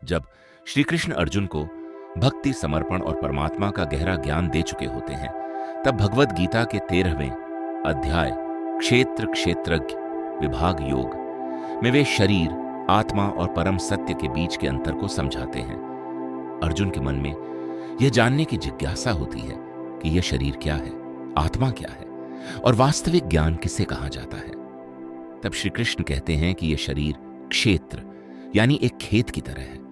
जब श्री कृष्ण अर्जुन को भक्ति, समर्पण और परमात्मा का गहरा ज्ञान दे चुके होते हैं, तब भगवद गीता के 13वें अध्याय क्षेत्र क्षेत्रज्ञ विभाग योग में वे शरीर, आत्मा और परम सत्य के बीच के अंतर को समझाते हैं। अर्जुन के मन में यह जानने की जिज्ञासा होती है कि यह शरीर क्या है, आत्मा क्या है और वास्तविक ज्ञान किसे कहा जाता है। तब श्री कृष्ण कहते हैं कि यह शरीर क्षेत्र यानी एक खेत की तरह है,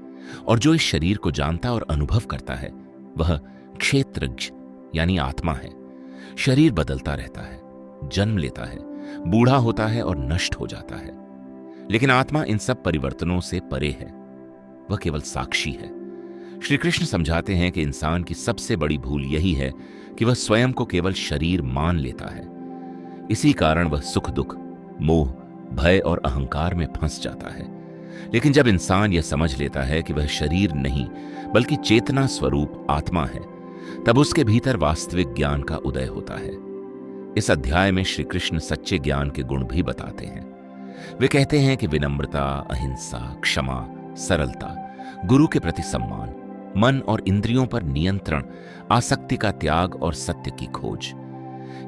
और जो इस शरीर को जानता और अनुभव करता है वह क्षेत्रज्ञ यानी आत्मा है। शरीर बदलता रहता है, जन्म लेता है, बूढ़ा होता है और नष्ट हो जाता है, लेकिन आत्मा इन सब परिवर्तनों से परे है, वह केवल साक्षी है। श्री कृष्ण समझाते हैं कि इंसान की सबसे बड़ी भूल यही है कि वह स्वयं को केवल शरीर मान लेता है। इसी कारण वह सुख दुख, मोह, भय और अहंकार में फंस जाता है। लेकिन जब इंसान यह समझ लेता है कि वह शरीर नहीं बल्कि चेतना स्वरूप आत्मा है, तब उसके भीतर वास्तविक ज्ञान का उदय होता है। इस अध्याय में श्री कृष्ण सच्चे ज्ञान के गुण भी बताते हैं। वे कहते हैं कि विनम्रता, अहिंसा, क्षमा, सरलता, गुरु के प्रति सम्मान, मन और इंद्रियों पर नियंत्रण, आसक्ति का त्याग और सत्य की खोज,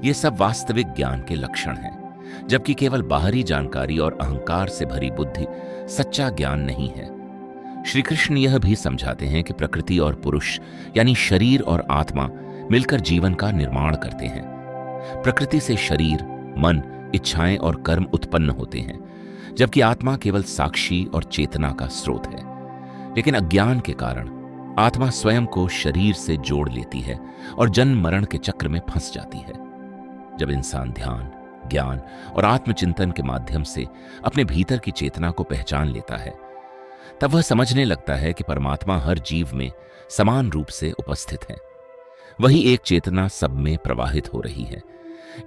ये सब वास्तविक ज्ञान के लक्षण हैं। जबकि केवल बाहरी जानकारी और अहंकार से भरी बुद्धि सच्चा ज्ञान नहीं है। श्री कृष्ण यह भी समझाते हैं कि प्रकृति और पुरुष यानी शरीर और आत्मा मिलकर जीवन का निर्माण करते हैं। प्रकृति से शरीर, मन, इच्छाएं और कर्म उत्पन्न होते हैं, जबकि आत्मा केवल साक्षी और चेतना का स्रोत है। लेकिन अज्ञान के कारण आत्मा स्वयं को शरीर से जोड़ लेती है और जन्म मरण के चक्र में फंस जाती है। जब इंसान ध्यान, ज्ञान और आत्मचिंतन के माध्यम से अपने भीतर की चेतना को पहचान लेता है, तब वह समझने लगता है कि परमात्मा हर जीव में समान रूप से उपस्थित है। वही एक चेतना सब में प्रवाहित हो रही है।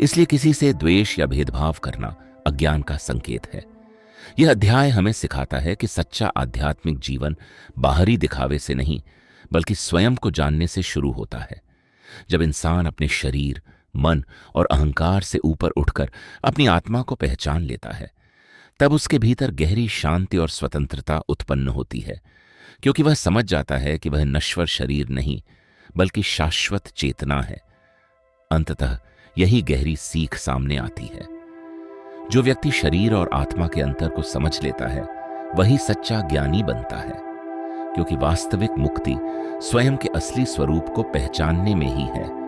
इसलिए किसी से द्वेष या भेदभाव करना अज्ञान का संकेत है। यह अध्याय हमें सिखाता है कि सच्चा आध्यात्मिक जीवन बाहरी दिखावे से नहीं बल्कि स्वयं को जानने से शुरू होता है। जब इंसान अपने शरीर, मन और अहंकार से ऊपर उठकर अपनी आत्मा को पहचान लेता है, तब उसके भीतर गहरी शांति और स्वतंत्रता उत्पन्न होती है, क्योंकि वह समझ जाता है कि वह नश्वर शरीर नहीं बल्कि शाश्वत चेतना है। अंततः यही गहरी सीख सामने आती है। जो व्यक्ति शरीर और आत्मा के अंतर को समझ लेता है वही सच्चा ज्ञानी बनता है, क्योंकि वास्तविक मुक्ति स्वयं के असली स्वरूप को पहचानने में ही है।